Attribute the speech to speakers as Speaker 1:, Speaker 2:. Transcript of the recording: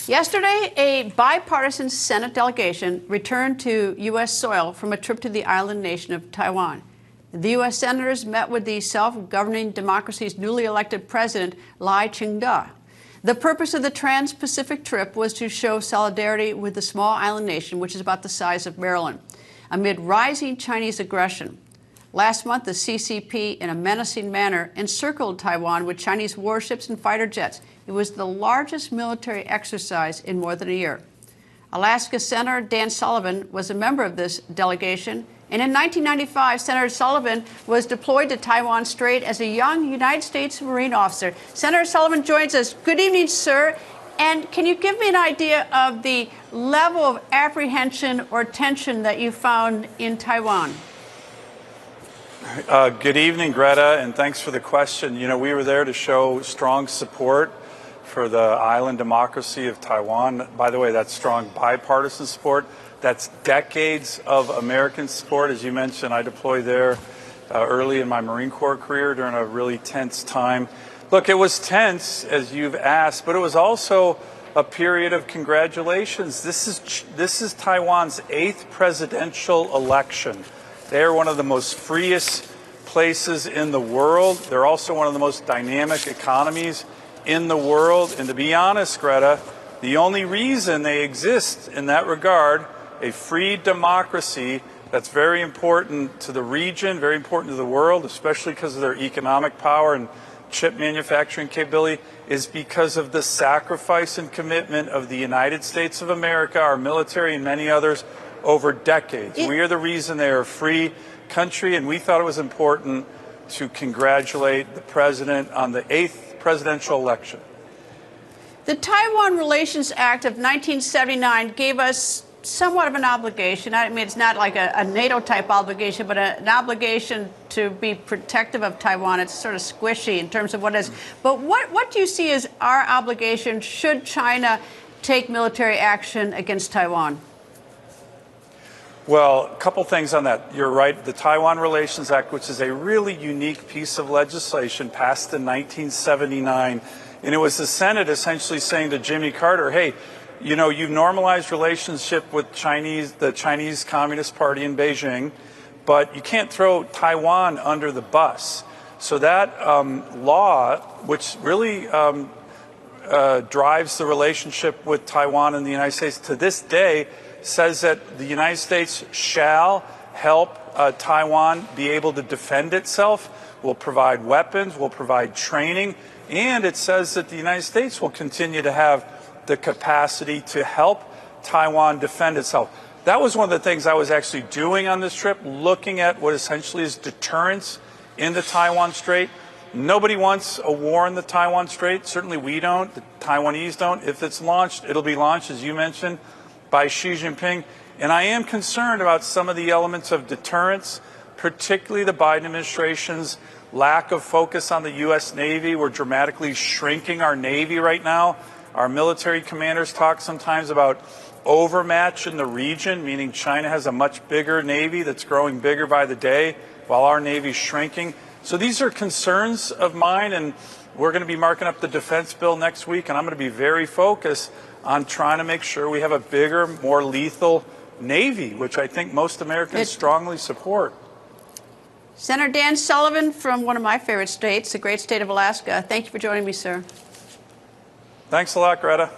Speaker 1: Yesterday, a bipartisan Senate delegation returned to U.S. soil from a trip to the island nation of Taiwan. The U.S. senators met with the self-governing democracy's newly elected president, Lai Ching-te. The purpose of the Trans-Pacific trip was to show solidarity with the small island nation, which is about the size of Maryland, amid rising Chinese aggression. Last month, the CCP, in a menacing manner, encircled Taiwan with Chinese warships and fighter jets. It was the largest military exercise in more than a year. Alaska Senator Dan Sullivan was a member of this delegation, and in 1995, Senator Sullivan was deployed to Taiwan Strait as a young United States Marine officer. Senator Sullivan joins us. Good evening, sir. And can you give me an idea of the level of apprehension or tension that you found in Taiwan?
Speaker 2: Good evening, Greta, and thanks for the question. You know, we were there to show strong support for the island democracy of Taiwan. By the way, that's strong bipartisan support. That's decades of American support. As you mentioned, I deployed there early in my Marine Corps career during a really tense time. Look, it was tense, as you've asked, but it was also a period of congratulations. This is Taiwan's 8th presidential election. They are one of the most freest places in the world. They're also one of the most dynamic economies in the world. And to be honest, Greta, the only reason they exist in that regard, a free democracy that's very important to the region, very important to the world, especially because of their economic power and chip manufacturing capability, is because of the sacrifice and commitment of the United States of America, our military, and many others over decades. We are the reason they are a free country, and we thought it was important to congratulate the president on the 8th presidential election.
Speaker 1: The Taiwan Relations Act of 1979 gave us somewhat of an obligation. I mean, it's not like a NATO-type obligation, but an obligation to be protective of Taiwan. It's sort of squishy in terms of what it is. But what do you see as our obligation should China take military action against Taiwan?
Speaker 2: Well, a couple things on that. You're right. The Taiwan Relations Act, which is a really unique piece of legislation passed in 1979, and it was the Senate essentially saying to Jimmy Carter, hey, you know, you've normalized relationship with the Chinese Communist Party in Beijing, but you can't throw Taiwan under the bus. So that law, which really drives the relationship with Taiwan and the United States to this day, says that the United States shall help Taiwan be able to defend itself, will provide weapons, will provide training, and it says that the United States will continue to have the capacity to help Taiwan defend itself. That was one of the things I was actually doing on this trip, looking at what essentially is deterrence in the Taiwan Strait. Nobody wants a war in the Taiwan Strait. Certainly we don't. The Taiwanese don't. If it's launched, it'll be launched, as you mentioned, by Xi Jinping. And I am concerned about some of the elements of deterrence, particularly the Biden administration's lack of focus on the U.S. Navy. We're dramatically shrinking our Navy right now. Our military commanders talk sometimes about overmatch in the region, meaning China has a much bigger Navy that's growing bigger by the day while our Navy's shrinking. So these are concerns of mine, and we're going to be marking up the defense bill next week, and I'm going to be very focused on trying to make sure we have a bigger, more lethal Navy, which I think most Americans strongly support.
Speaker 1: Senator Dan Sullivan from one of my favorite states, the great state of Alaska. Thank you for joining me, sir.
Speaker 2: Thanks a lot, Greta.